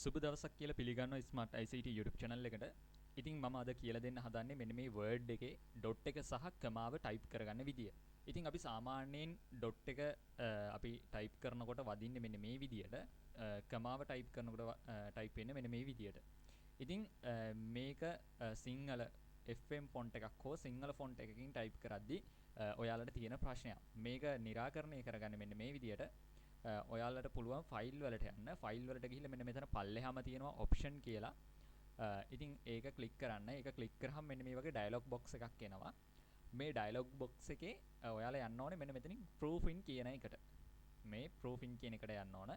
සුබ දවසක් කියලා පිළිගන්නවා ස්මාර්ට් ICT YouTube channel එකට. ඉතින් මම අද කියලා දෙන්න හදන්නේ මෙන්න මේ word එකේ dot එක සහ කමාව type කරගන්න විදිය. ඉතින් අපි සාමාන්‍යයෙන් dot එක අපි type කරනකොට වදින්නේ මෙන්න මේ විදියට. කමාව type කරනකොට type වෙන්නේ මෙන්න මේ විදියට. ඉතින් මේක සිංහල FM font එකක් හෝ සිංහල font එකකින් type කරද්දී ඔයාලට තියෙන ප්‍රශ්නයක්. මේක निराකරණය කරගන්න මෙන්න මේ විදියට. ඔයාලට පුළුවන් ෆයිල් වලට යන්න. ෆයිල් වලට ගිහිල්ලා මෙන්න මෙතන පල්ලෙහාම තියෙනවා option කියලා. ඉතින් ඒක ක්ලික් කරන්න. ඒක ක්ලික් කරාම මෙන්න මේ වගේ dialog box එකක් එනවා. මේ dialog box එකේ ඔයාලා යන්න ඕනේ මෙන්න මෙතනින් proof in කියන එකට. මේ proof in කියන එකට යන්න ඕන.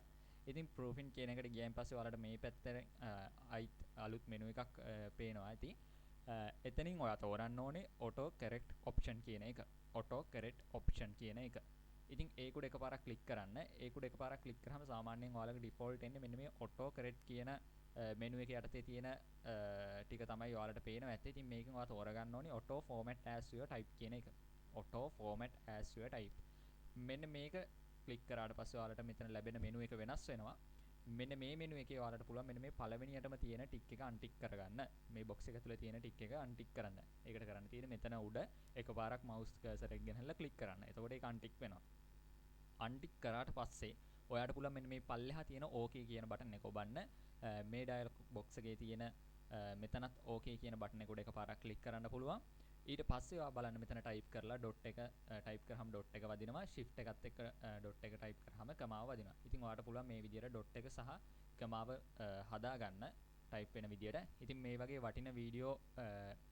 ඉතින් proof in කියන එකට ගියන් පස්සේ ඔයාලට මේ පැත්තේ අලුත් මෙනු එකක් පේනවා ඇති. එතනින් ඔයා තෝරන්න ඕනේ auto correct option කියන එක. auto correct option කියන එක. ඉතින් ඒකුඩ එකපාරක් ක්ලික් කරන්න. ඒකුඩ එකපාරක් ක්ලික් කරාම සාමාන්‍යයෙන් ඔයාලගේ ඩිෆෝල්ට් එන්නේ මෙන්න මේ auto correct කියන මෙනු එක යටතේ තියෙන ටික තමයි ඔයාලට පේනවා ඇත්තේ. ඉතින් මේකෙන් ඔයා තෝරගන්න ඕනේ auto format as your type කියන එක. auto format as your type. මෙන්න මේක ක්ලික් කරාට පස්සේ ඔයාලට මෙතන ලැබෙන මෙනු එක වෙනස් වෙනවා. මෙන්න මේ මෙනු එකේ ඔයාලට පුළුවන් මෙන්න මේ පළවෙනියටම තියෙන ටික් එක අන්ටික් කරගන්න. මේ බොක්ස් එක තුල තියෙන ටික් එක අන්ටික් කරන්න. ඒකට කරන්න තියෙන්නේ මෙතන උඩ එකපාරක් mouse cursor එක ගෙනහැල්ලා ක්ලික් කරන්න. එතකොට ඒක අන්ටික් වෙනවා. අන්ටික් කරාට පස්සේ ඔයාට පුළුවන් මෙන්න මේ පල්ලෙහා තියෙන OK කියන බටන් එක ඔබන්න. මේ ඩයලොග් බොක්ස් එකේ තියෙන මෙතනත් OK කියන බටන් එක උඩ එකපාරක් ක්ලික් කරන්න පුළුවන්. ඊට පස්සේ ඔයා බලන්න මෙතන ටයිප් කරලා ඩොට් එක ටයිප් කරාම ඩොට් එක වදිනවා. shift එකත් එක්ක ඩොට් එක ටයිප් කරාම කමාව වදිනවා. ඉතින් ඔයාට පුළුවන් මේ විදියට ඩොට් එක සහ කමාව හදාගන්න ටයිප් වෙන විදියට. ඉතින් මේ වගේ වටින වීඩියෝ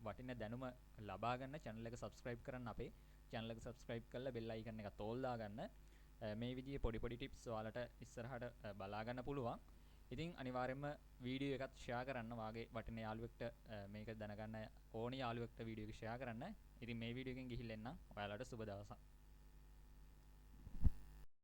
වටින දැනුම ලබා ගන්න channel එක subscribe කරන්න අපේ channel එක subscribe කරලා bell icon එක තෝල් දාගන්න. මේ විදිහේ පොඩි ටිප්ස් ඔයාලට ඉස්සරහට බලා ගන්න පුළුවන්. ඉතින් අනිවාර්යයෙන්ම වීඩියෝ එකත් ෂෙයා කරන්න වාගේ වටින යාළුවෙක්ට මේක දැනගන්න ඕනි යාළුවෙක්ට වීඩියෝ එක ෂෙයා කරන්න. ඉතින් මේ වීඩියෝ එකෙන් ගිහිල්ලා එන්නම්. ඔයාලට සුබ දවසක්.